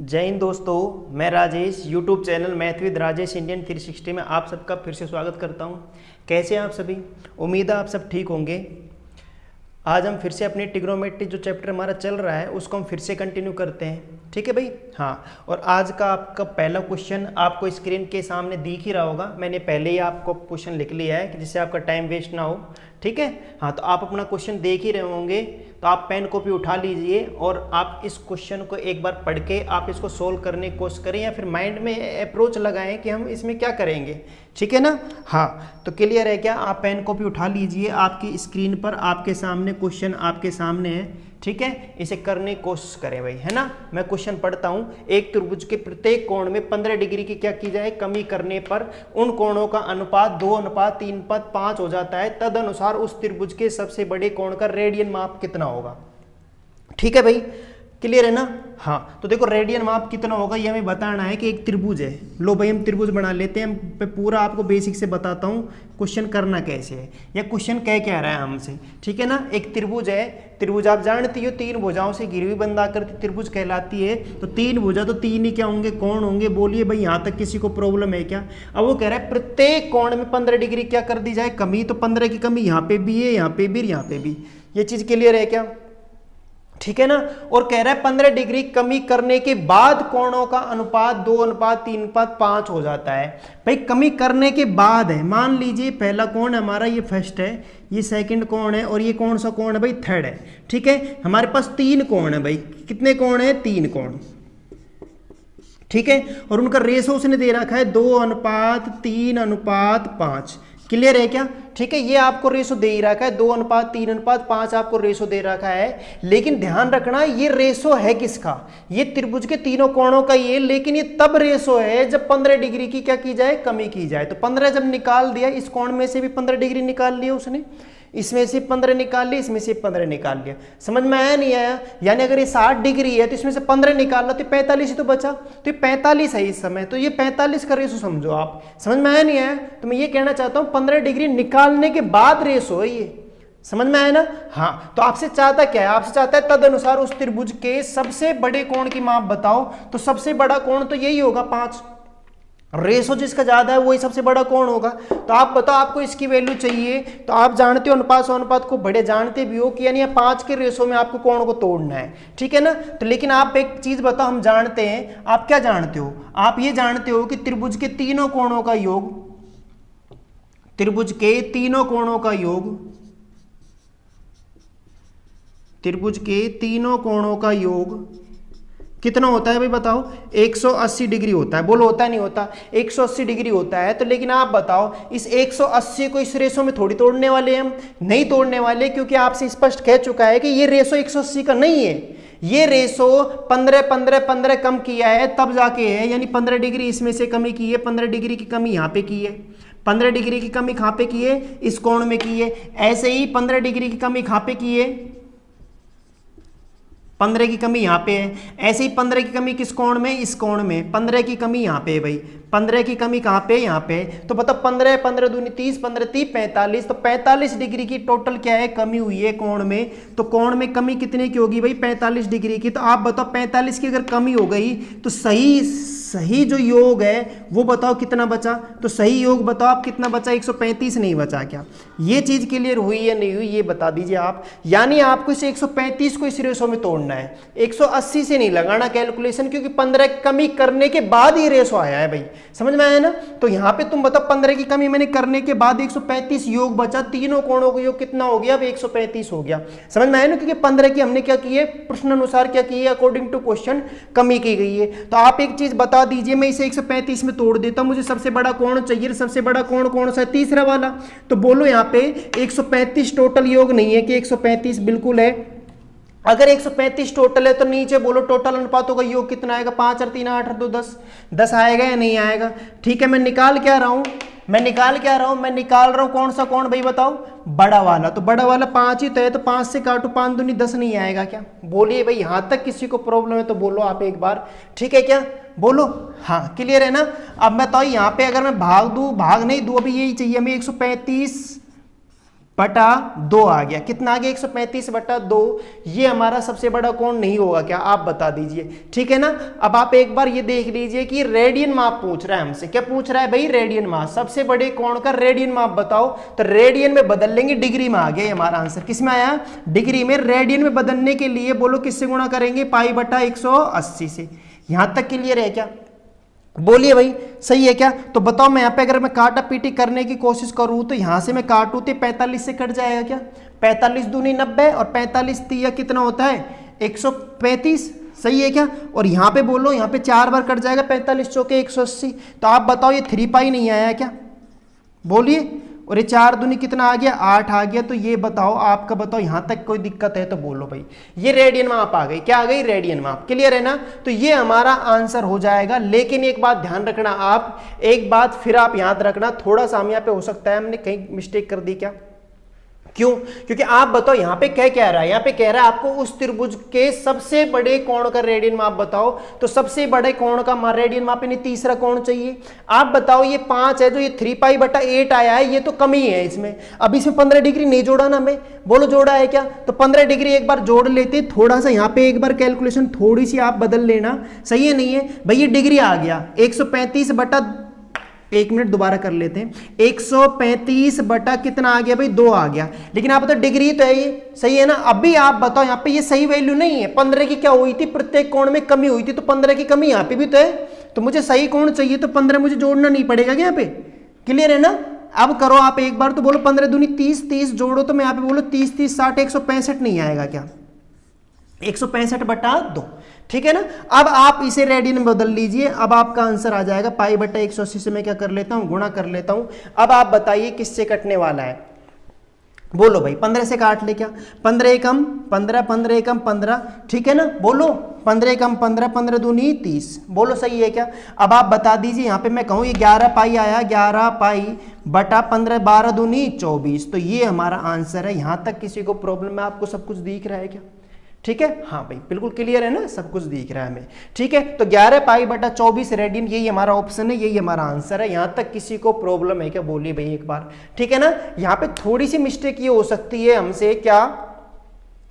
जय हिंद दोस्तों, मैं Rajesh YouTube channel math with Rajesh Indian 360 में आप सबका फिर से स्वागत करता हूं। कैसे हैं आप सभी? उम्मीद है आप सब ठीक होंगे। आज हम फिर से अपनी ट्रिग्नोमेट्री जो चैप्टर हमारा चल रहा है उसको हम फिर से कंटिन्यू करते हैं। ठीक है भाई? हाँ, और आज का आपका पहला क्वेश्चन आपको स्क्रीन के सामने दिख ही रहा होगा। मैंने पहले ही आपको क्वेश्चन लिख लिया है कि जिससे आपका टाइम वेस्ट ना हो। ठीक है? हाँ, तो आप अपना क्वेश्चन देख ही रहे होंगे, तो आप पेन कॉपी उठा लीजिए और आप इस क्वेश्चन को एक बार पढ़ के आप इसको सोल्व करने की कोशिश करें या फिर माइंड में अप्रोच लगाएं कि हम इसमें क्या करेंगे। ठीक है ना? हाँ, तो क्लियर है क्या? आप पेन कॉपी उठा लीजिए, आपकी स्क्रीन पर आपके सामने क्वेश्चन आपके सामने है। ठीक है, इसे करने की कोशिश करें भाई, है ना? मैं क्वेश्चन पढ़ता हूँ। एक त्रिभुज के प्रत्येक कोण में 15 डिग्री की क्या की जाए? कमी करने पर उन कोणों का अनुपात 2:3:5 हो जाता है। तदनुसार उस त्रिभुज के सबसे बड़े कोण का रेडियन माप कितना होगा? ठीक है भाई, क्लियर है ना? हाँ, तो देखो रेडियन माप कितना होगा ये हमें बताना है कि एक त्रिभुज है। लो भाई, हम त्रिभुज बना लेते हैं। मैं पूरा आपको बेसिक से बताता हूँ क्वेश्चन करना कैसे है या क्वेश्चन क्या रहा है हमसे। ठीक है ना? एक त्रिभुज है। त्रिभुज आप जानती हो 3 भुजाओं से घिरी हुई बंधाकृति त्रिभुज कहलाती है। तो 3 भुजा तो 3 ही क्या होंगे? कोण होंगे। बोलिए भाई, यहाँ तक किसी को प्रॉब्लम है क्या? अब वो कह रहा है प्रत्येक कोण में 15 डिग्री क्या कर दी जाए? कमी। तो 15 की कमी यहाँ पे भी है, यहाँ पे भी, यहाँ पे भी। ये चीज क्लियर है क्या? ठीक है ना? और कह रहा है 15 डिग्री कमी करने के बाद कोणों का अनुपात 2:3:5 हो जाता है। भाई कमी करने के बाद है। मान लीजिए पहला कोण हमारा ये फर्स्ट है, ये सेकंड कोण है और ये कौन सा कोण है भाई? थर्ड है। ठीक है, हमारे पास 3 कोण है भाई। कितने कोण है? 3 कोण। ठीक है, और उनका रेशो उसने दे रखा है 2:3:5। क्लियर है क्या? ठीक है, ये आपको रेशो दे ही रखा है 2:3:5 आपको रेशो दे रखा है। लेकिन ध्यान रखना, ये रेशो है किसका? ये त्रिभुज के तीनों कोणों का ये। लेकिन ये तब रेशो है जब 15 डिग्री की क्या की जाए? कमी की जाए। तो 15 जब निकाल दिया, इस कोण में से भी 15 डिग्री निकाल लिया उसने, इसमें से 15 निकाल लिया, इसमें से 15 निकाल लिया। समझ में आया नहीं आया? यानी अगर ये 60 डिग्री है तो इसमें से 15 निकाल लो तो 45 ही तो बचा। तो ये 45 है इस समय। तो ये 45 का रेशो समझो आप। समझ में आया नहीं आया? तो मैं ये कहना चाहता हूं 15 डिग्री निकालने के बाद रेशो है ये। समझ में आया ना? हाँ, तो आपसे चाहता क्या है? आपसे चाहता है तदनुसार उस त्रिभुज के सबसे बड़े कोण की माप बताओ। तो सबसे बड़ा कोण तो यही होगा 5। रेशो जिसका ज्यादा है वही सबसे बड़ा कोण होगा। तो आप बताओ, आपको इसकी वैल्यू चाहिए। तो आप जानते हो अनुपात और अनुपात को बड़े जानते भी हो कि यानी 5 के रेशो में आपको कोण को तोड़ना है। ठीक है ना? तो लेकिन आप एक चीज बताओ, हम जानते हैं। आप क्या जानते हो? आप ये जानते हो कि त्रिभुज के तीनों कोणों का योग, त्रिभुज के तीनों कोणों का योग, त्रिभुज के तीनों कोणों का योग कितना होता है भाई? बताओ। 180 डिग्री होता है। बोलो, होता नहीं होता? 180 डिग्री होता है। तो लेकिन आप बताओ, इस 180 को इस रेशो में थोड़ी तोड़ने वाले हम नहीं तोड़ने वाले, क्योंकि आपसे स्पष्ट कह चुका है कि ये रेशो 180 का नहीं है। ये रेशो 15 कम किया है तब जाके है। यानी 15 डिग्री इसमें से कमी की है। 15 डिग्री की कमी यहाँ पे की है। 15 डिग्री की कमी कहाँ पे की है? इस कोण में की है। ऐसे ही 15 डिग्री की कमी कहाँ पे की है? 15 की कमी यहाँ पे है। ऐसे ही 15 की कमी किस कोण में? इस कोण में। 15 की कमी यहाँ पे है भाई। 15 की कमी कहाँ पे? यहाँ पे। तो बताओ 15 15 दूनी 30, 15 30 45। तो 45 डिग्री की टोटल क्या है? कमी हुई है कोण में। तो कोण में कमी कितने की होगी भाई? 45 डिग्री की। तो आप बताओ 45 की अगर कमी हो गई तो सही जो योग है वो बताओ कितना बचा? तो सही योग बताओ आप कितना बचा? 135 नहीं बचा क्या? ये चीज क्लियर हुई या नहीं हुई ये बता दीजिए आप। यानी आपको इस 135 को इस रेशो में तोड़ना है। 180 से नहीं लगाना कैलकुलेशन, क्योंकि 15 कमी करने के बाद ये रेशो आया है भाई। समझ में आया ना? तो यहां पे तुम बताओ 15 की कमी मैंने करने के बाद 135 योग बचा। तीनों कोणों का योग कितना हो गया? अब 135 हो गया। समझ में आया ना? क्योंकि 15 की हमने क्या की है? प्रश्न अनुसार क्या की है? अकॉर्डिंग टू क्वेश्चन कमी की गई है। तो आप एक चीज बता दीजिए, मैं इसे 135 में तोड़ देता हूं। मुझे सबसे बड़ा कोण चाहिए। सबसे बड़ा कोण कौन सा है? तीसरा वाला। तो बोलो यहाँ पे 135 टोटल योग नहीं है कि 135 बिल्कुल है। अगर 135 टोटल है तो नीचे बोलो टोटल अनुपातों का योग कितना आएगा? 5 और 3 8 और 2 10। 10 आएगा या नहीं आएगा? ठीक है, मैं निकाल क्या रहा हूं? मैं निकाल रहा हूं कौन सा कोण भाई? बताओ। बड़ा वाला। तो बड़ा वाला 5 ही तो है। तो 5 से काटो, 5 दूनी 10 नहीं आएगा क्या? बोलिए भाई, यहां तक किसी को प्रॉब्लम है तो बोलो आप एक बार। ठीक है क्या? बोलो। हाँ, क्लियर है ना? अब मैं तो यहाँ पे अगर मैं भाग नहीं दू, अभी यही चाहिए हमें 135 बटा 2 आ गया। कितना आ गया? 135 बटा 2। ये हमारा सबसे बड़ा कोण नहीं होगा क्या? आप बता दीजिए, ठीक है ना। अब आप एक बार ये देख लीजिए कि रेडियन माप पूछ रहा है हमसे। क्या पूछ रहा है भाई? रेडियन माप। सबसे बड़े कोण का रेडियन माप बताओ, तो रेडियन में बदल लेंगे, डिग्री में आ गया हमारा आंसर। किस में आया? डिग्री में। रेडियन में बदलने के लिए बोलो किससे गुणा करेंगे? पाई बटा 180 से। यहां तक क्लियर है क्या? बोलिए भाई, सही है क्या? तो बताओ, मैं यहाँ पे अगर मैं काटा पीटी करने की कोशिश करूँ तो यहाँ से मैं काटूँ तो 45 से कट जाएगा क्या? 45 दूनी 90 और 45 तिया कितना होता है? 135। सही है क्या? और यहाँ पे बोलो, यहाँ पे 4 बार कट जाएगा, 45 चौके 180। तो आप बताओ ये 3 पाई नहीं आया क्या? बोलिए। और ये 4 दूनी कितना आ गया? 8 आ गया। तो ये बताओ, आपका बताओ, यहां तक कोई दिक्कत है तो बोलो भाई। ये रेडियन माप आ गई। क्या आ गई? रेडियन माप। क्लियर है ना? तो ये हमारा आंसर हो जाएगा। लेकिन एक बात ध्यान रखना, आप एक बात फिर आप याद रखना, थोड़ा सा हम यहाँ पे हो सकता है हमने कहीं मिस्टेक कर दी क्या? क्यों? क्योंकि आप बताओ यहाँ पे क्या कह रहा है? यहाँ पे कह रहा है आपको उस त्रिभुज के सबसे बड़े कोण का रेडियन माप बताओ। तो सबसे बड़े कोण का रेडियन माप यानी तीसरा कोण चाहिए। आप बताओ, ये 5 है, जो ये 3 पाई बटा 8 आया है, ये तो कम ही है इसमें। अब इसमें 15 डिग्री नहीं जोड़ा ना मैं, बोलो जोड़ा है क्या? तो 15 डिग्री एक बार जोड़ लेते। थोड़ा सा यहाँ पे एक बार कैलकुलेशन थोड़ी सी आप बदल लेना। सही है नहीं है भाई? ये डिग्री आ गया 135 बटा, 1 मिनट दोबारा कर लेते हैं। 135 बटा कितना आ गया भाई? 2 आ गया। लेकिन आप बताओ डिग्री तो है ये, सही है ना। अभी आप बताओ, यहाँ पे ये सही वैल्यू नहीं है। 15 की क्या हुई थी? प्रत्येक कोण में कमी हुई थी, तो 15 की कमी यहाँ पे भी तो है। तो मुझे सही कोण चाहिए, तो 15 मुझे जोड़ना नहीं पड़ेगा क्या यहाँ पे? क्लियर है ना? अब करो आप एक बार, तो बोलो 15 दूनी 30, 30 जोड़ो तो मैं यहाँ पे बोलो 30 30 60 165 नहीं आएगा क्या? 165 बटा 2, ठीक है ना। अब आप इसे रेडियन में बदल लीजिए। अब आपका आंसर आ जाएगा पाई बटा 180 से मैं क्या कर लेता हूं? गुणा कर लेता हूं। अब आप बताइए किससे कटने वाला है? बोलो भाई, 15 से काट ले क्या? 15 एकम 15, 15 एकम 15, ठीक है ना। बोलो 15 एकम 15, 15 दूनी 30। बोलो सही है क्या? अब आप बता दीजिए, यहाँ पे मैं कहूँ ये 11 पाई आया, 11 पाई बटा 15, 12 दूनी 24। तो ये हमारा आंसर है। यहां तक किसी को प्रॉब्लम है? आपको सब कुछ दिख रहा है क्या? ठीक है, हाँ भाई बिल्कुल क्लियर है ना, सब कुछ दिख रहा है हमें। ठीक है, तो 11 पाई बटा 24 रेडियन, यही हमारा ऑप्शन है, यही हमारा आंसर है। यहां तक किसी को प्रॉब्लम है क्या? बोलिए भाई एक बार। ठीक है ना, यहाँ पे थोड़ी सी मिस्टेक ये हो सकती है हमसे क्या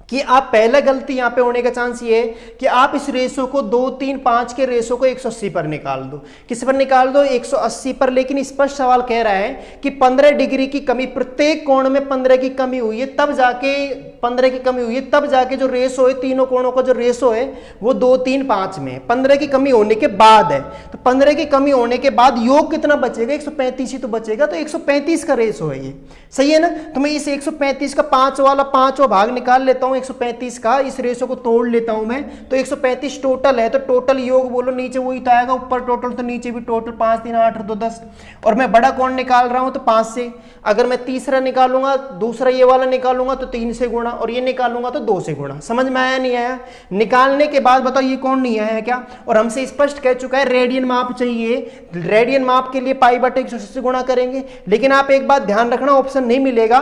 कि आप पहला गलती यहां पे होने का चांस ये है कि आप इस रेशो को 2, 3, 5 के रेशो को 180 पर निकाल दो। किस पर निकाल दो? 180 पर। लेकिन स्पष्ट सवाल कह रहा है कि 15 डिग्री की कमी, प्रत्येक कोण में 15 की कमी हुई है, तब जाके 15 की कमी हुई है, तब जाके जो रेशो है, तीनों कोणों का जो रेशो है वो 2, 3, 5 में है। 15 की कमी होने के बाद है, तो 15 की कमी होने के बाद योग कितना बचेगा? 135 ही तो बचेगा। तो 135 का रेशो है ये, सही है ना। तो मैं इस 135 का 5 वाला 5वां भाग निकाल लेता हूं 135 का, इस रेशो को तोड़ लेता हूं मैं, तो 135 टोटल है। तो टोटल योग बोलो, नीचे वही तो आएगा, ऊपर टोटल तो नीचे भी टोटल। 5, 3, 8 और 2, 10। और मैं बड़ा कोण निकाल रहा हूं तो 5 से। अगर मैं तीसरा निकालूंगा, दूसरा ये वाला निकालूंगा तो 3 से गुणा, और ये निकालूंगा तो 2 से गुणा। समझ में आया नहीं आया? निकालने के बाद बताओ ये कोण नहीं आया क्या? और हमसे स्पष्ट कह चुका है रेडियन माप चाहिए। रेडियन माप के लिए पाई बटे 180 से गुणा करेंगे। लेकिन आप एक बात ध्यान रखना, ऑप्शन नहीं मिलेगा,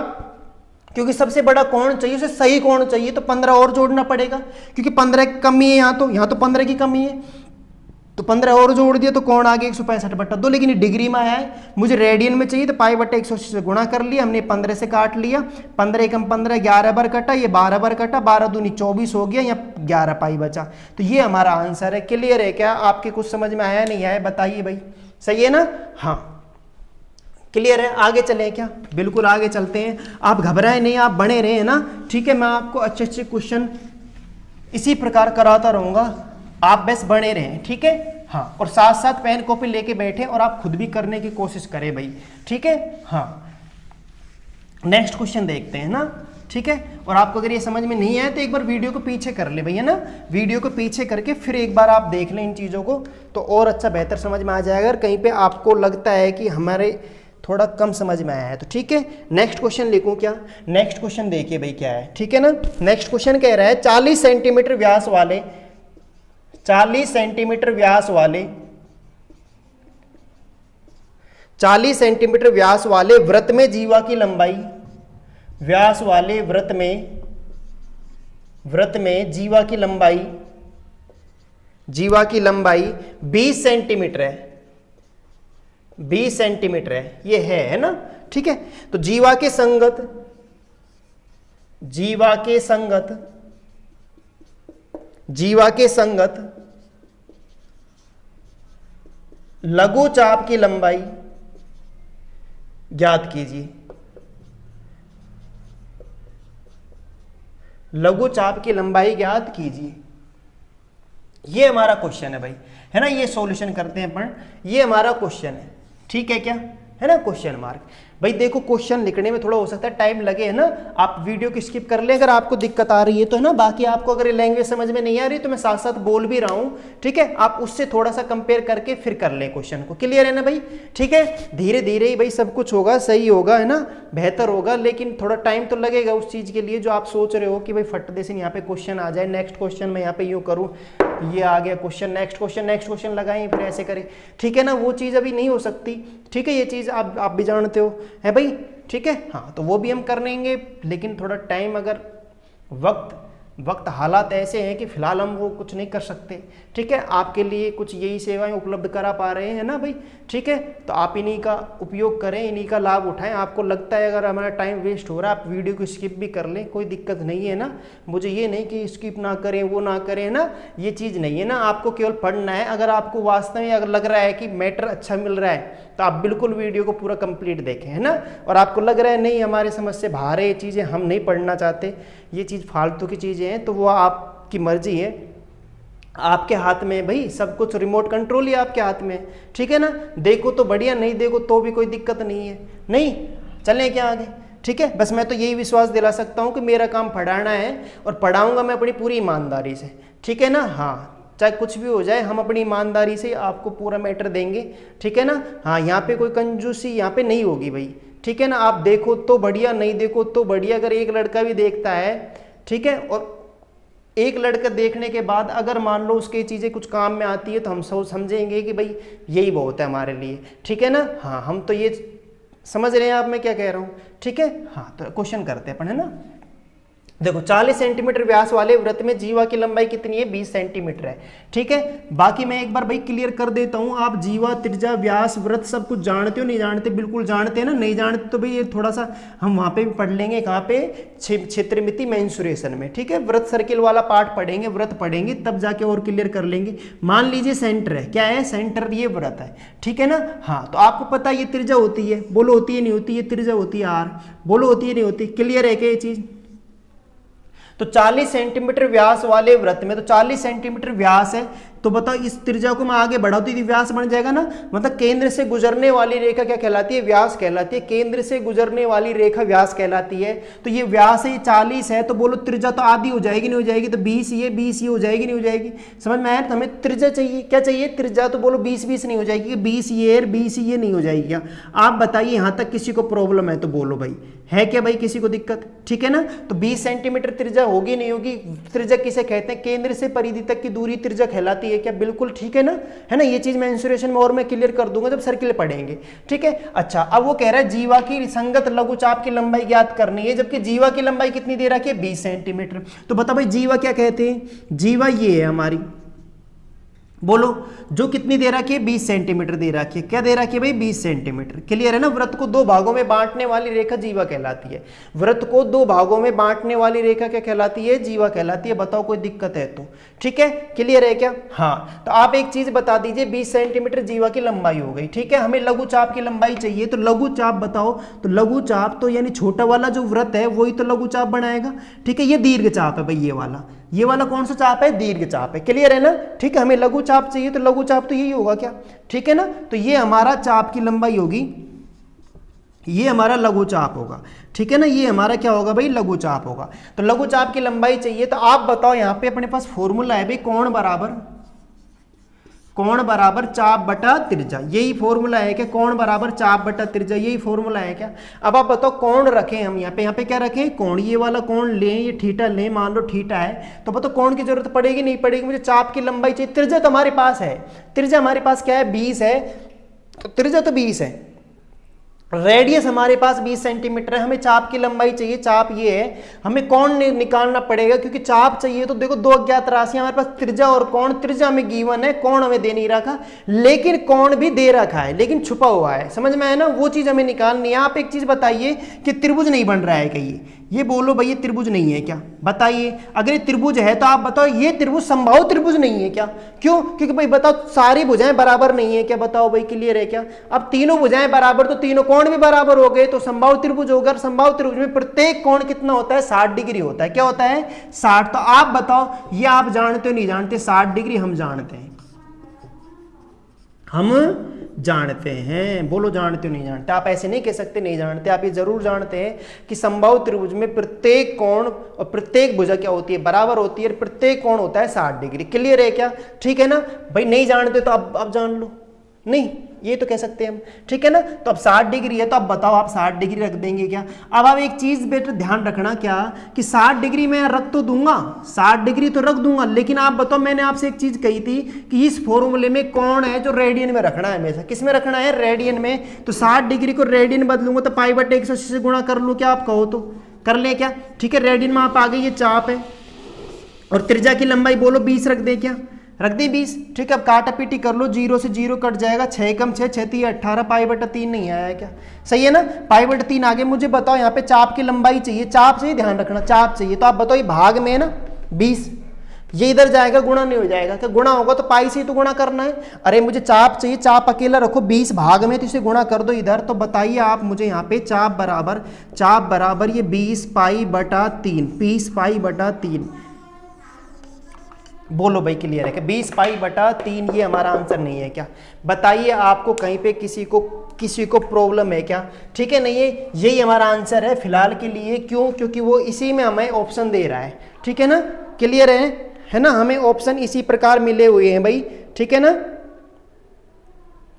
क्योंकि सबसे बड़ा कोण चाहिए, उसे सही कोण चाहिए, तो 15 और जोड़ना पड़ेगा, क्योंकि 15 की कमी है यहाँ तो 15 की कमी है, तो 15 और जोड़ दिया तो कोण आ गया 165 बटा 2। लेकिन ये डिग्री में आया है, मुझे रेडियन में चाहिए, तो पाई बटे 180 से गुणा कर लिया हमने, 15 से काट लिया। 15 एकम 15, 11 बार कटा, ये 12 बार कटा, 12 दूनी 24 हो गया, यहाँ 11 पाई बचा। तो ये हमारा आंसर है। क्लियर है क्या? आपके कुछ समझ में आया नहीं आया? बताइए भाई, सही है ना? हाँ क्लियर है। आगे चलें क्या? बिल्कुल आगे चलते हैं। आप घबराएं नहीं, आप बने रहे ना। ठीक है, मैं आपको अच्छे अच्छे क्वेश्चन इसी प्रकार कराता रहूंगा, आप बस बने रहें। ठीक है, हाँ। और साथ साथ पेन कॉपी लेके बैठे और आप खुद भी करने की कोशिश करें भाई। ठीक है, हाँ। नेक्स्ट क्वेश्चन देखते हैं ना। ठीक है, और आपको अगर ये समझ में नहीं आया तो एक बार वीडियो को पीछे कर ले भैया ना, वीडियो को पीछे करके फिर एक बार आप देख लें इन चीज़ों को, तो और अच्छा बेहतर समझ में आ जाएगा। अगर कहीं पे आपको लगता है कि हमारे थोड़ा कम समझ में आया है तो ठीक है। नेक्स्ट क्वेश्चन लिखूं क्या? नेक्स्ट क्वेश्चन देखिए भाई क्या है। ठीक है ना, नेक्स्ट क्वेश्चन कह रहा है 40 सेंटीमीटर व्यास वाले 40 सेंटीमीटर व्यास वाले 40 सेंटीमीटर व्यास वाले वृत्त में जीवा की लंबाई, व्यास वाले वृत्त में जीवा की लंबाई 20 सेंटीमीटर है, 20 सेंटीमीटर है, ये है ना। ठीक है, तो जीवा के संगत जीवा के संगत लघु चाप की लंबाई ज्ञात कीजिए। लघु चाप की लंबाई ज्ञात कीजिए, ये हमारा क्वेश्चन है भाई, है ना। ये सॉल्यूशन करते हैं अपन, ये हमारा क्वेश्चन है, ठीक है क्या, है ना। क्वेश्चन मार्क भाई देखो, क्वेश्चन लिखने में थोड़ा हो सकता है टाइम लगे, है ना। आप वीडियो को स्किप कर ले अगर आपको दिक्कत आ रही है तो, है ना। बाकी आपको अगर ये लैंग्वेज समझ में नहीं आ रही तो मैं साथ साथ बोल भी रहा हूँ, ठीक है। आप उससे थोड़ा सा कंपेयर करके फिर कर ले क्वेश्चन को, क्लियर है ना भाई, ठीक है। धीरे धीरे ही भाई सब कुछ होगा, सही होगा, है ना, बेहतर होगा, लेकिन थोड़ा टाइम तो लगेगा उस चीज़ के लिए जो आप सोच रहे हो कि भाई फट दे से यहाँ पे क्वेश्चन आ जाए, नेक्स्ट क्वेश्चन मैं यहाँ पे यूँ करूँ, ये आ गया क्वेश्चन, नेक्स्ट क्वेश्चन लगाएं, फिर ऐसे करें, ठीक है ना। वो चीज़ अभी नहीं हो सकती, ठीक है। ये चीज़ आप भी जानते हो, है भाई, ठीक है। हाँ, तो वो भी हम कर लेंगे, लेकिन थोड़ा टाइम, अगर वक्त हालात ऐसे हैं कि फिलहाल हम वो कुछ नहीं कर सकते, ठीक है। आपके लिए कुछ यही सेवाएं उपलब्ध करा पा रहे हैं ना भाई, ठीक है। तो आप इन्हीं का उपयोग करें, इन्हीं का लाभ उठाएं। आपको लगता है अगर हमारा टाइम वेस्ट हो रहा है, आप वीडियो को स्किप भी कर लें, कोई दिक्कत नहीं है ना। मुझे ये नहीं कि स्किप ना करें, वो ना करें, है ना, ये चीज़ नहीं है ना। आपको केवल पढ़ना है। अगर आपको वास्तव में अगर लग रहा है कि मैटर अच्छा मिल रहा है तो आप बिल्कुल वीडियो को पूरा कंप्लीट देखें, है ना। और आपको लग रहा है नहीं हमारे समझ से बाहर है ये चीज़ें, हम नहीं पढ़ना चाहते, ये चीज़ फालतू की चीज़ें हैं, तो वो आपकी मर्जी है, आपके हाथ में भाई सब कुछ, रिमोट कंट्रोल ही आपके हाथ में, ठीक है ना। देखो तो बढ़िया, नहीं देखो तो भी कोई दिक्कत नहीं है, नहीं चलें क्या आगे, ठीक है। बस मैं तो यही विश्वास दिला सकता हूँ कि मेरा काम पढ़ाना है और पढ़ाऊँगा मैं अपनी पूरी ईमानदारी से, ठीक है ना। हाँ, चाहे कुछ भी हो जाए, हम अपनी ईमानदारी से आपको पूरा मैटर देंगे, ठीक है ना। हाँ, यहाँ पे कोई कंजूसी यहाँ पे नहीं होगी भाई, ठीक है ना। आप देखो तो बढ़िया, नहीं देखो तो बढ़िया। अगर एक लड़का भी देखता है, ठीक है, और एक लड़का देखने के बाद अगर मान लो उसकी चीज़ें कुछ काम में आती है तो हम सब समझेंगे कि भाई यही बहुत है हमारे लिए, ठीक है ना। हाँ, हम तो ये समझ रहे हैं आप मैं क्या कह रहा हूँ, ठीक है। हाँ, तो क्वेश्चन करते हैं अपन, है ना। देखो 40 सेंटीमीटर व्यास वाले वृत्त में जीवा की लंबाई कितनी है, 20 सेंटीमीटर है, ठीक है। बाकी मैं एक बार भाई क्लियर कर देता हूं, आप जीवा, त्रिज्या, व्यास, वृत्त सब कुछ जानते हो, नहीं जानते, बिल्कुल जानते हैं ना। नहीं जानते तो भाई ये थोड़ा सा हम वहां पे भी पढ़ लेंगे, कहाँ पे, क्षेत्रमिति मेंसुरेशन में, ठीक है। वृत्त सर्किल वाला पार्ट पढ़ेंगे, वृत्त पढ़ेंगे, तब जाके और क्लियर कर लेंगे। मान लीजिए सेंटर है, क्या है, सेंटर, ये वृत्त है, ठीक है ना। हाँ, तो आपको पता है ये त्रिज्या होती है, बोलो होती है नहीं होती, ये त्रिज्या होती है आर, बोलो होती है नहीं होती, क्लियर है क्या ये चीज। तो 40 सेंटीमीटर व्यास वाले वृत्त में, तो 40 सेंटीमीटर व्यास है, तो बताओ इस त्रिज्या को मैं आगे बढ़ाती तो व्यास बन जाएगा ना। मतलब केंद्र से गुजरने वाली रेखा क्या कहलाती है, व्यास कहलाती है। केंद्र से गुजरने वाली रेखा व्यास कहलाती है। तो ये व्यास है, ये 40 है, तो बोलो त्रिज्या तो आधी हो जाएगी, नहीं हो जाएगी, तो 20 ये हो जाएगी, नहीं हो जाएगी, समझ में आया। तो हमें त्रिज्या चाहिए, क्या चाहिए, त्रिज्या। तो बोलो 20 नहीं हो जाएगी, 20 ये नहीं हो जाएगी क्या। आप बताइए, यहाँ तक किसी को प्रॉब्लम है तो बोलो भाई, है क्या भाई किसी को दिक्कत, ठीक है ना। तो 20 सेंटीमीटर त्रिज्या होगी नहीं होगी। त्रिज्या किसे कहते हैं, केंद्र से परिधि तक की दूरी त्रिज्या कहलाती है क्या, बिल्कुल ठीक है ना, है ना। ये चीज मैं इंसुरेशन में और मैं क्लियर कर दूंगा जब सर्किल पढ़ेंगे, ठीक है। अच्छा, अब वो कह रहा है जीवा की संगत लघुचाप की लंबाई ज्ञात करनी है, जबकि जीवा की लंबाई कितनी दे रखी है, 20 सेंटीमीटर। तो बता भाई जीवा क्या कहते हैं, जीवा ये है हमारी, बोलो, जो कितनी दे रखी है, 20 सेंटीमीटर दे रखी है, क्या दे रखी है भाई, 20 सेंटीमीटर, क्लियर है ना। वृत्त को दो भागों में बांटने वाली रेखा जीवा कहलाती है। वृत्त को दो भागों में बांटने वाली रेखा क्या कहलाती है, जीवा कहलाती है। बताओ कोई दिक्कत है तो, ठीक है, क्लियर है क्या। हाँ, तो आप एक चीज बता दीजिए, 20 सेंटीमीटर जीवा की लंबाई हो गई, ठीक है। हमें लघु चाप की लंबाई चाहिए, तो लघु चाप बताओ। तो लघु चाप तो यानी छोटा वाला जो वृत्त है वही तो लघु चाप बनाएगा, ठीक है। ये दीर्घ चाप है भाई, ये वाला कौन सा चाप है, दीर्घ चाप है, क्लियर है ना, ठीक है। हमें लघु चाप चाहिए, तो लघु चाप तो यही होगा क्या, ठीक है ना। तो ये हमारा चाप की लंबाई होगी, ये हमारा लघु चाप होगा, ठीक है ना। ये हमारा क्या होगा भाई, लघु चाप होगा। तो लघु चाप की लंबाई चाहिए, तो आप बताओ, यहाँ पे अपने पास फॉर्मूला है भाई, कोण बराबर चाप बटा त्रिज्या, यही फॉर्मूला है क्या, कोण बराबर चाप बटा त्रिज्या, यही फॉर्मूला है क्या। अब आप बताओ कोण रखें हम यहाँ पे क्या रखें, कोण, ये वाला कोण लें, ये थीटा लें, मान लो थीटा है, तो बताओ कोण की जरूरत पड़ेगी नहीं पड़ेगी, मुझे चाप की लंबाई चाहिए। त्रिज्या तो हमारे पास है, त्रिज्या हमारे पास क्या है, 20 है, तो त्रिज्या तो 20 है। रेडियस हमारे पास 20 सेंटीमीटर है, हमें चाप की लंबाई चाहिए, चाप ये है, हमें कोण निकालना पड़ेगा, क्योंकि चाप चाहिए। तो देखो दो अज्ञात राशियां हमारे पास, त्रिज्या और कोण। त्रिज्या हमें गिवन है, कोण हमें दे नहीं रखा, लेकिन कोण भी दे रखा है, लेकिन छुपा हुआ है, समझ में आया ना। वो चीज हमें निकालनी है। आप एक चीज बताइए कि त्रिभुज नहीं बन रहा है क्या, ये बोलो भाई ये त्रिभुज नहीं है क्या? बताइए, अगर ये त्रिभुज है तो आप बताओ ये त्रिभुज समबाहु त्रिभुज नहीं है क्या? क्यों? क्योंकि भाई बताओ सारी भुजाएं बराबर नहीं है क्या? बताओ भाई, क्लियर है क्या? अब तीनों भुजाएं बराबर तो तीनों कोण भी बराबर हो गए, तो समबाहु त्रिभुज होगा। समबाहु त्रिभुज में प्रत्येक कोण कितना होता है? 60 डिग्री होता है। क्या होता है? 60। तो आप बताओ ये आप जानते हो नहीं जानते? 60 डिग्री हम जानते हैं, हम जानते हैं। बोलो जानते हो नहीं जानते? आप ऐसे नहीं कह सकते नहीं जानते, आप ये जरूर जानते हैं कि समबाहु त्रिभुज में प्रत्येक कोण और प्रत्येक भुजा क्या होती है? बराबर होती है। प्रत्येक कोण होता है 60 डिग्री। क्लियर है क्या? ठीक है ना भाई? नहीं जानते तो अब जान लो, नहीं ये तो कह सकते हैं हम, ठीक है ना? तो अब 60 डिग्री है तो अब बताओ आप 60 डिग्री रख देंगे क्या? अब आप एक चीज बेटा ध्यान रखना क्या कि 60 डिग्री मैं रख तो दूंगा, 60 डिग्री तो रख दूंगा, लेकिन आप बताओ मैंने आपसे एक चीज कही थी कि इस फॉर्मूले में कौन है जो रेडियन में रखना है हमेशा? किस में रखना है? रेडियन में। तो 60 डिग्री को रेडियन बदलूंगा तो π/180 से गुणा कर लूँ क्या? आप कहो तो कर ले क्या? ठीक है, रेडियन में आप आ गए, ये चाप है और त्रिज्या की लंबाई बोलो 20 रख दे क्या? रख दे 20। ठीक है, अब काटा पीटी कर लो, 0 से 0 कट जाएगा, 6 कम 6 6 3 18, π/3 नहीं आया क्या? सही है ना? π/3 आगे। मुझे बताओ यहाँ पे चाप की लंबाई चाहिए, चाप चाहिए, ध्यान रखना चाप चाहिए। तो आप बताओ ये भाग में है ना 20, ये इधर जाएगा गुणा नहीं हो जाएगा क्या? गुणा होगा तो पाई से तो गुणा करना है। अरे मुझे चाप चाहिए, चाप अकेला रखो, 20 भाग में तो इसे गुणा कर दो इधर। तो बताइए आप मुझे यहाँ पे चाप बराबर ये 20 π/3, 20 π/3। बोलो भाई क्लियर है कि 20 π/3 ये हमारा आंसर नहीं है क्या? बताइए आपको कहीं पे किसी को प्रॉब्लम है क्या? ठीक है, नहीं है, यही हमारा आंसर है फिलहाल के लिए। क्यों? क्योंकि वो इसी में हमें ऑप्शन दे रहा है। ठीक है ना? क्लियर है ना? हमें ऑप्शन इसी प्रकार मिले हुए हैं भाई। ठीक है ना?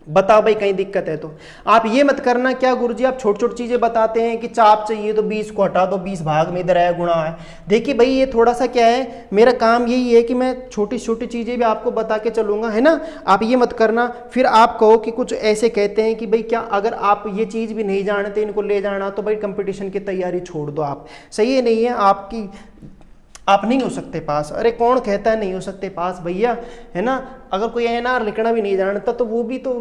बताओ भाई कहीं दिक्कत है तो आप ये मत करना क्या गुरुजी आप छोटी छोटी चीजें बताते हैं कि चाप चाहिए तो 20 को हटा दो, 20 भाग में इधर आया गुणा है। देखिए भाई ये थोड़ा सा क्या है, मेरा काम यही है कि मैं छोटी छोटी चीजें भी आपको बता के चलूंगा, है ना? आप ये मत करना फिर आप कहो कि कुछ ऐसे कहते हैं कि भाई क्या अगर आप ये चीज भी नहीं जानते इनको ले जाना तो भाई कंपटीशन की तैयारी छोड़ दो आप। सही है नहीं है? आप नहीं हो सकते पास। अरे कौन कहता है नहीं हो सकते पास भैया, है ना? अगर कोई एनआर लिखना भी नहीं जानता तो वो भी तो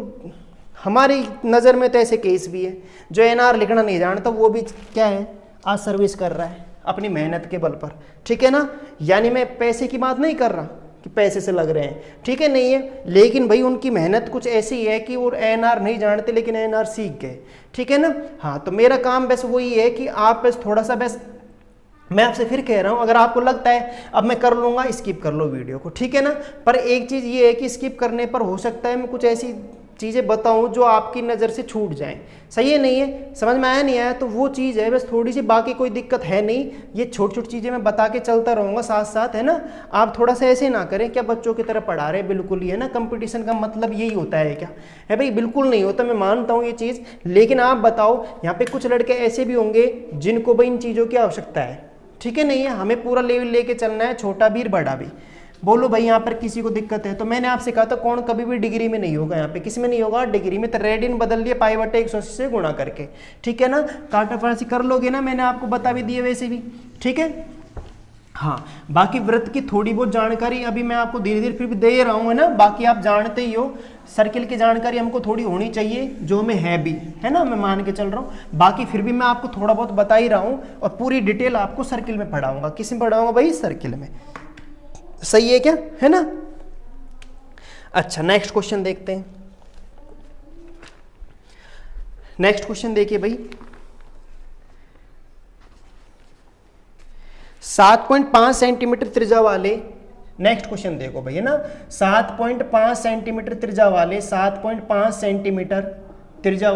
हमारी नज़र में तो ऐसे केस भी है, जो एनआर लिखना नहीं जानता वो भी क्या है, आज सर्विस कर रहा है अपनी मेहनत के बल पर। ठीक है ना? यानी मैं पैसे की बात नहीं कर रहा कि पैसे से लग रहे हैं, ठीक है नहीं है, लेकिन भाई उनकी मेहनत कुछ ऐसी है कि वो एनआर नहीं जानते लेकिन एनआर सीख गए। ठीक है ना? हाँ, तो मेरा काम बस वही है कि आप बस थोड़ा सा बस मैं आपसे फिर कह रहा हूं, अगर आपको लगता है अब मैं कर लूंगा, स्किप कर लो वीडियो को। ठीक है ना? पर एक चीज़ ये है कि स्किप करने पर हो सकता है मैं कुछ ऐसी चीज़ें बताऊं जो आपकी नज़र से छूट जाएं। सही है नहीं है? समझ में आया नहीं आया तो वो चीज़ है बस थोड़ी सी, बाकी कोई दिक्कत है नहीं। ये छोटी छोटी चीज़ें मैं बता के चलता रहूँगा साथ साथ, है ना? आप थोड़ा सा ऐसे ना करें क्या बच्चों की तरह पढ़ा रहे, बिल्कुल ही, है ना? कंपटीशन का मतलब यही होता है क्या? है भाई, बिल्कुल नहीं होता, मैं मानता हूँ ये चीज़। लेकिन आप बताओ यहाँ पे कुछ लड़के ऐसे भी होंगे जिनको भाई इन चीज़ों की आवश्यकता है। ठीक है नहीं है? हमें पूरा लेवल लेके चलना है, छोटा भी बड़ा भी। बोलो भाई यहाँ पर किसी को दिक्कत है तो मैंने आपसे कहा था कौन कभी भी डिग्री में नहीं होगा, यहाँ पे किस में नहीं होगा? डिग्री में। तो रेडियन बदल दिए π/180 से गुणा करके। ठीक है ना? काटा फरासी कर लोगे ना, मैंने आपको बता भी दिए वैसे भी। ठीक है? हाँ, बाकी व्रत की थोड़ी बहुत जानकारी अभी मैं आपको धीरे धीरे फिर भी दे रहा हूँ, है ना? बाकी आप जानते ही हो सर्किल की जानकारी हमको थोड़ी होनी चाहिए, जो हमें है भी, है ना? मैं मान के चल रहा हूँ। बाकी फिर भी मैं आपको थोड़ा बहुत बता ही रहा हूँ और पूरी डिटेल आपको सर्किल में पढ़ाऊंगा। किस में पढ़ाऊंगा भाई? सर्किल में। सही है क्या? है ना? अच्छा, नेक्स्ट क्वेश्चन देखते हैं। नेक्स्ट क्वेश्चन देखिए भाई, 7.5 सेंटीमीटर त्रिज्या वाले, नेक्स्ट क्वेश्चन देखो भाई, है ना? 7.5 सेंटीमीटर त्रिज्या वाले, 7.5 सेंटीमीटर त्रिज्या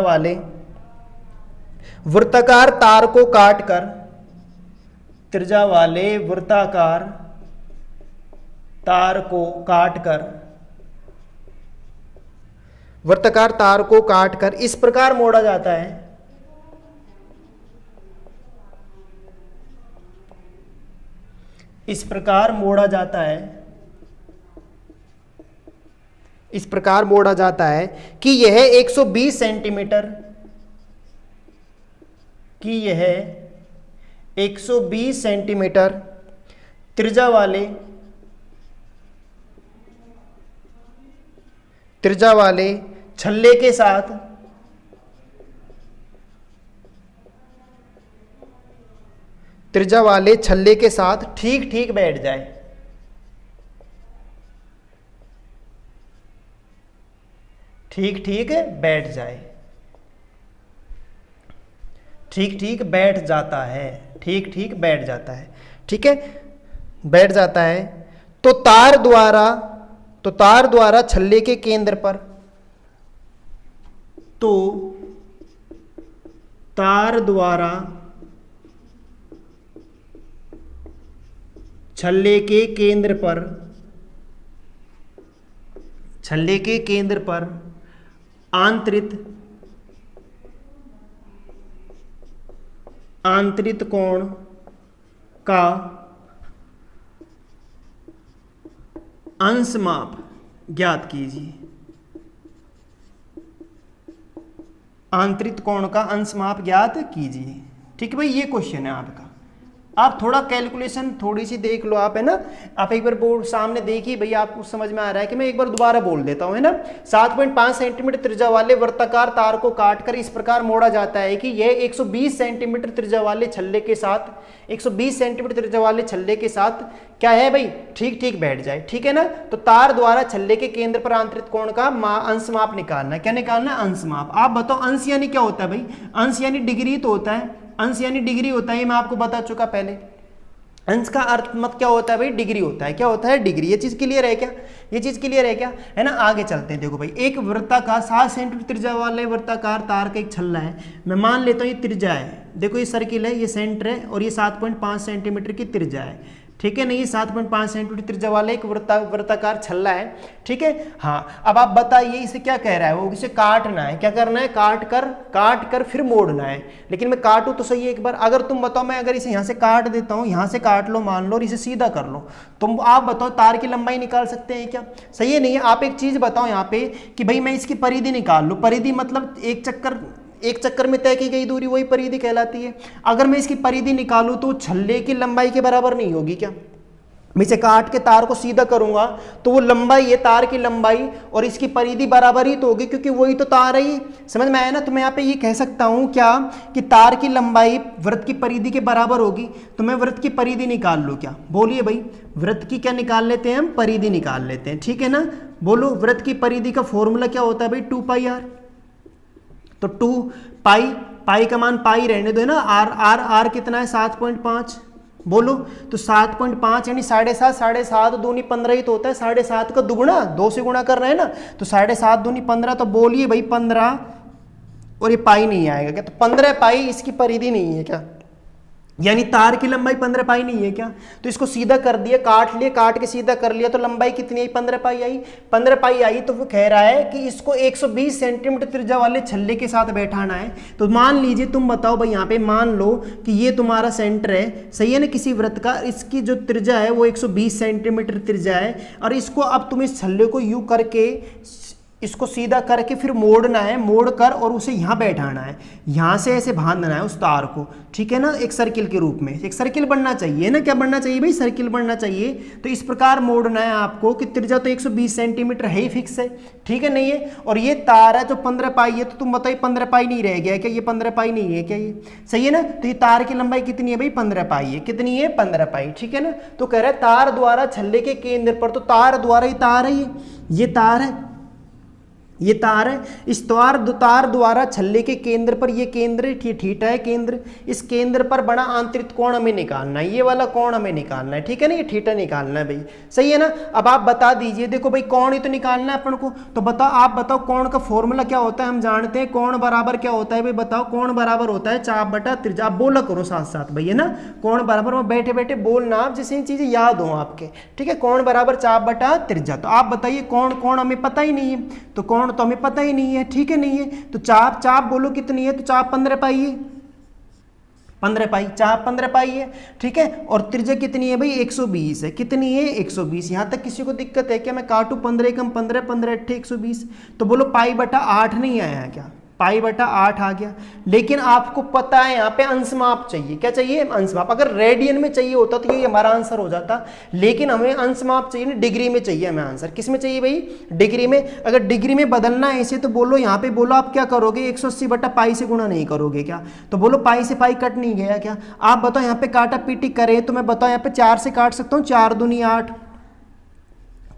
वाले वृत्ताकार तार को काटकर, त्रिज्या वाले वृत्ताकार तार को काटकर इस प्रकार मोड़ा जाता है, इस प्रकार मोड़ा जाता है कि यह 120 सेंटीमीटर, कि यह 120 सेंटीमीटर त्रिज्या वाले छल्ले के साथ त्रिज्या वाले छल्ले के साथ ठीक ठीक बैठ जाए। ठीक ठीक बैठ जाए, ठीक ठीक बैठ जाता है, ठीक ठीक बैठ जाता है, ठीक है, बैठ जाता है। तो तार द्वारा छल्ले के केंद्र पर, तो तार द्वारा छल्ले के केंद्र पर, छल्ले के केंद्र पर आंतरित कोण का अंश माप ज्ञात कीजिए। आंतरिक कोण का अंश माप ज्ञात कीजिए। ठीक है भाई, ये क्वेश्चन है आपका। आप थोड़ा कैलकुलेशन थोड़ी सी देख लो, आप है ना, आप एक बार बोर्ड सामने देखिए भाई, आपको समझ में आ रहा है कि मैं एक बार दोबारा बोल देता हूं, है ना। 7.5 सेंटीमीटर त्रिज्या वाले वर्ताकार तार को काटकर इस प्रकार मोड़ा जाता है कि यह 120 सेंटीमीटर त्रिज्या वाले छल्ले के साथ, 120 सेंटीमीटर त्रिज्या वाले छल्ले के साथ क्या है भाई, ठीक ठीक बैठ जाए। ठीक है ना। तो तार द्वारा छल्ले के केंद्र पर आंतरिक कोण का अंश माप निकालना है। क्या निकालना है? अंश माप। आप बताओ अंश यानी क्या होता है भाई? अंश यानी डिग्री तो होता है, अंश यानी डिग्री होता है, ये मैं आपको बता चुका पहले। अंश का अर्थ मत क्या होता है भाई? डिग्री होता है। क्या होता है? डिग्री। ये चीज क्लियर है क्या? ये चीज क्लियर है क्या? है ना। आगे चलते हैं। देखो भाई, एक वृत्ताकार 7 सेंटीमीटर त्रिज्या वाले वृत्ताकार तार का एक छल्ला है। मैं मान लेता हूँ ये त्रिज्या है। देखो ये सर्किल है, ये सेंटर है, और ये 7.5 सेंटीमीटर की त्रिज्या है। ठीक है। नहीं, 7.5 सेंटीमीटर त्रिज्या वाला एक वृत्ताकार छल्ला है। ठीक है। हाँ, अब आप बताइए इसे क्या कह रहा है? वो इसे काटना है। क्या करना है? काट कर फिर मोड़ना है। लेकिन मैं काटूं तो सही एक बार। अगर तुम बताओ, मैं अगर इसे यहाँ से काट देता हूँ, यहाँ से काट लो मान लो, और इसे सीधा कर लो, तुम आप बताओ तार की लंबाई निकाल सकते हैं क्या? सही है नहीं है? आप एक चीज बताओ यहाँ पे कि भाई मैं इसकी परिधि निकाल लूँ। परिधि मतलब एक चक्कर में तय की गई दूरी, वही परिधि कहलाती है। अगर मैं इसकी परिधि निकालूं तो छल्ले की लंबाई के बराबर नहीं होगी क्या? मैं इसे काट के तार को सीधा करूंगा तो वो लंबाई है, तार की लंबाई और इसकी परिधि बराबर ही तो होगी, क्योंकि वही तो तार है। ये समझ में आया ना। तो मैं यहाँ पे ये कह सकता हूं क्या कि तार की लंबाई वृत्त की परिधि के बराबर होगी। तो मैं वृत्त की परिधि निकाल लूँ क्या? बोलिए भाई, वृत्त की क्या निकाल लेते हैं हम? परिधि निकाल लेते हैं। ठीक है ना। बोलो, वृत्त की परिधि का फॉर्मूला क्या होता है भाई? 2πr। तो 2 पाई का मान पाई रहने दो, है ना। आर कितना है? 7.5। बोलो, तो 7.5 यानी 7.5, 7.5 दूनी 15 ही तो होता है। 7.5 का दुगुना 2 से गुणा करना है ना। तो 7.5 दूनी 15। तो बोलिए भाई 15, और ये पाई नहीं आएगा क्या? तो 15 पाई इसकी परिधि नहीं है क्या? यानी तार की लंबाई 15 पाई नहीं है क्या? तो इसको सीधा कर दिया, काट लिया, काट के सीधा कर लिया, तो लंबाई कितनी आई? 15 पाई आई। 15 पाई आई। तो वो कह रहा है कि इसको 120 सेंटीमीटर त्रिज्या वाले छल्ले के साथ बैठाना है। तो मान लीजिए, तुम बताओ भाई, यहाँ पे मान लो कि ये तुम्हारा सेंटर है, सही है ना, किसी वृत्त का। इसकी जो त्रिज्या है वो 120 सेंटीमीटर त्रिज्या है, और इसको अब तुम इस छल्ले को यूं करके इसको सीधा करके फिर मोड़ना है, मोड़ कर और उसे यहाँ बैठाना है, यहाँ से ऐसे बांधना है उस तार को। ठीक है ना। एक सर्किल के रूप में एक सर्किल बनना चाहिए ना। क्या बनना चाहिए भाई? सर्किल बनना चाहिए। तो इस प्रकार मोड़ना है आपको कि त्रिज्या तो 120 सेंटीमीटर है ही, फिक्स है। ठीक है नहीं है। और ये तार है जो 15 पाई है, तो तुम बताइए 15 पाई नहीं रह गया क्या? ये 15 पाई नहीं है क्या? ये सही है ना। तो ये तार की लंबाई कितनी है भाई? 15 पाई है। कितनी है? 15 पाई। ठीक है ना। तो कह रहा है तार द्वारा छल्ले के केंद्र पर, तो तार द्वारा ही तार है, ये तार है, ये तार है। इस तार द्वारा छल्ले के केंद्र पर, ये केंद्र थीटा है केंद्र, इस केंद्र पर बड़ा आंतरिक कोण हमें निकालना है। ये वाला कोण हमें निकालना है। ठीक है ना। ये थीटा निकालना है भाई। सही है ना। अब आप बता दीजिए, देखो भाई कोण ही तो निकालना है अपन को। तो बताओ, आप बताओ कोण का फॉर्मूला क्या होता है? हम जानते हैं कोण बराबर क्या होता है भाई? बताओ, कोण बराबर होता है चाप बटा त्रिज्या। आप बोला करो साथ साथ भाई, है ना। कोण बराबर, मैं बैठे बैठे बोलना आप, जैसे चीजें याद हो आपके। ठीक है। कोण बराबर चाप बटा त्रिज्या। तो आप बताइए कोण हमें पता ही नहीं है, तो कोण तो हमें पता ही नहीं है। ठीक है नहीं है। तो चाप बोलो कितनी है? तो चाप 15 पाई है। 15 पाई, चाप 15 पाई है। ठीक है। और त्रिज्या कितनी है भाई? 120 है। कितनी है? 120। यहां तक किसी को दिक्कत है क्या? मैं काटू 15 कम 15, 15 8 120। तो बोलो पाई बटा 8 नहीं आया क्या? पाई बटा 8 आ गया। लेकिन आपको पता है यहाँ पे अंशमाप चाहिए, क्या चाहिए, अंशमाप। अगर रेडियन में चाहिए होता तो ये हमारा आंसर हो जाता, लेकिन हमें अंशमाप चाहिए, डिग्री में चाहिए हमें आंसर। किस में चाहिए भाई, डिग्री में। अगर डिग्री में बदलना है ऐसे तो बोलो, यहाँ पे बोलो आप क्या करोगे, 180 बटा पाई से गुणा नहीं करोगे क्या, तो बोलो पाई से पाई कट नहीं गया क्या। आप बताओ यहाँ पे काटा पीटी करें तो मैं बताओ यहाँ पे 4 से काट सकता हूँ, 4 दूनी 8,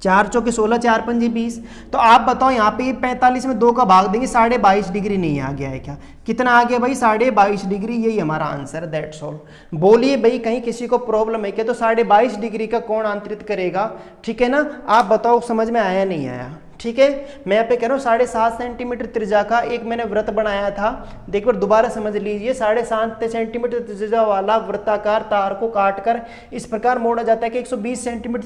4 चौके 16, 4 पंजे 20। तो आप बताओ यहाँ पे 45 में 2 का भाग देंगे, 22.5 डिग्री नहीं आ गया है क्या, कितना आ गया भाई, 22.5 डिग्री। यही हमारा आंसर, दैट्स ऑल। बोलिए भाई कहीं किसी को प्रॉब्लम है क्या, तो 22.5 डिग्री का कोण आंतरित करेगा, ठीक है ना। आप बताओ समझ में आया नहीं आया, ठीक है। मैं यहाँ पे कह रहा हूँ 7.5 सेंटीमीटर त्रिज्या का एक मैंने वृत्त बनाया था, देखो दोबारा समझ लीजिए। 7.5 सेंटीमीटर त्रिज्या वाला वृत्ताकार तार को काटकर इस प्रकार मोड़ा जाता है कि 120 सेंटीमीटर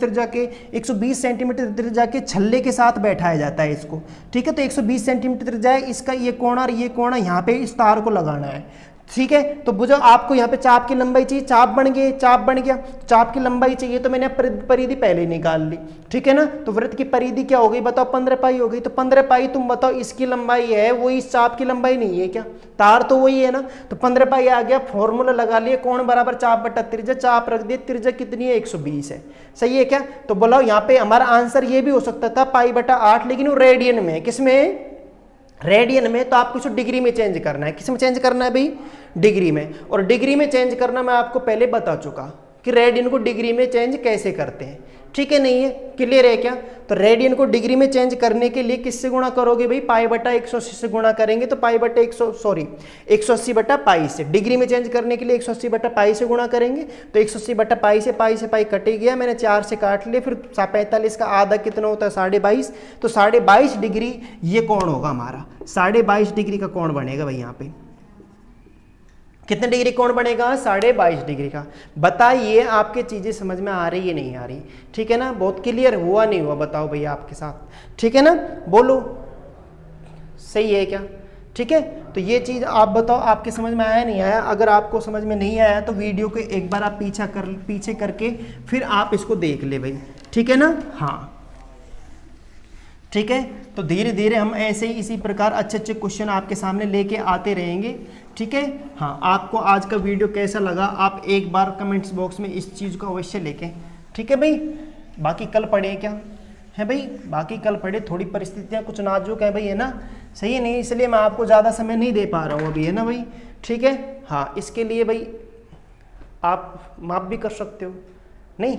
त्रिज्या के छल्ले के साथ बैठाया जाता है इसको, ठीक है। तो 120 सेंटीमीटर त्रिज्या है इसका, ये कोण और ये कोण यहाँ पे इस तार को लगाना है, ठीक है। तो बुझो आपको यहाँ पे चाप की लंबाई चाहिए, चाप बन गई, चाप बन गया, चाप की लंबाई चाहिए तो मैंने परिधि पहले ही निकाल ली, ठीक है ना। तो वृत्त की परिधि क्या हो गई बताओ, 15 पाई हो गई। तो 15 पाई तुम बताओ इसकी लंबाई है, वो इस चाप की लंबाई नहीं है क्या, तार तो वही है ना। तो 15 पाई आ गया, फॉर्मूला लगा लिए, कोण बराबर चाप बटा त्रिज्या, चाप रख दिए, त्रिज्या कितनी है 120 है, सही है क्या। तो बोलो यहाँ पे हमारा आंसर ये भी हो सकता था पाई बटा 8, लेकिन वो रेडियन में, किसमें, रेडियन में। तो आपको इसको डिग्री में चेंज करना है, किस में चेंज करना है भाई, डिग्री में। और डिग्री में चेंज करना मैं आपको पहले बता चुका कि रेडियन को डिग्री में चेंज कैसे करते हैं, ठीक है, नहीं है, क्लियर है क्या। तो रेडियन को डिग्री में चेंज करने के लिए किससे गुणा करोगे भाई, पाई बटा 180 से गुणा करेंगे। तो पाई बटा 180 बटा पाई से, डिग्री में चेंज करने के लिए 180 बटा पाई से गुणा करेंगे। तो 180 बटा पाई से पाई कटे गया, मैंने 4 से काट लिया। फिर 45 का आधा कितना होता है, 22.5। तो 22.5 डिग्री ये कोण होगा हमारा, 22.5 डिग्री का कोण बनेगा भाई। यहाँ पे कितने डिग्री कोण बनेगा, 22.5 डिग्री का। बताइए आपके चीजें समझ में आ रही है नहीं आ रही, ठीक है ना, बहुत क्लियर हुआ नहीं हुआ, बताओ भैया आपके साथ, ठीक है ना, बोलो सही है क्या, ठीक है। तो ये चीज आप बताओ आपके समझ में आया नहीं आया। अगर आपको समझ में नहीं आया तो वीडियो को एक बार आप पीछे करके फिर आप इसको देख ले भाई, ठीक है ना, हाँ ठीक है। तो धीरे धीरे हम ऐसे ही इसी प्रकार अच्छे अच्छे क्वेश्चन आपके सामने लेके आते रहेंगे, ठीक है। हाँ, आपको आज का वीडियो कैसा लगा आप एक बार कमेंट्स बॉक्स में इस चीज़ को अवश्य लेके, ठीक है भाई। बाकी कल पढ़े क्या है भाई, बाकी कल पढ़े, थोड़ी परिस्थितियाँ कुछ नाजुक है भाई, है ना, सही है नहीं, इसलिए मैं आपको ज़्यादा समय नहीं दे पा रहा हूँ अभी, है ना भाई, ठीक है। हाँ, इसके लिए भाई आप माफ भी कर सकते हो, नहीं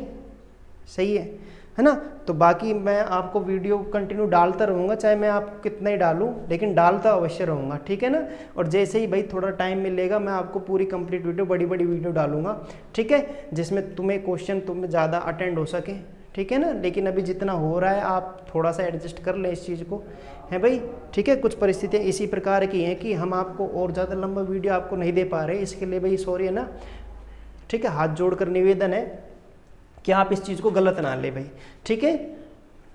सही है ना। तो बाकी मैं आपको वीडियो कंटिन्यू डालता रहूँगा, चाहे मैं आपको कितना ही डालूँ, लेकिन डालता अवश्य रहूँगा, ठीक है ना। और जैसे ही भाई थोड़ा टाइम मिलेगा मैं आपको पूरी कंप्लीट वीडियो, बड़ी बड़ी वीडियो डालूँगा, ठीक है, जिसमें तुम्हें क्वेश्चन तुम्हें ज़्यादा अटेंड हो सके, ठीक है ना। लेकिन अभी जितना हो रहा है आप थोड़ा सा एडजस्ट कर लें इस चीज़ को, है भाई, ठीक है। कुछ परिस्थितियाँ इसी प्रकार की हैं कि हम आपको और ज़्यादा लंबा वीडियो आपको नहीं दे पा रहे, इसके लिए भाई सॉरी, है ना, ठीक है। हाथ जोड़कर निवेदन है कि आप इस चीज़ को गलत ना ले भाई, ठीक है,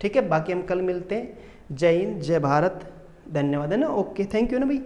ठीक है। बाकी हम कल मिलते हैं, जय हिंद, जय भारत, धन्यवाद, है ना, ओके, थैंक यू ना भाई।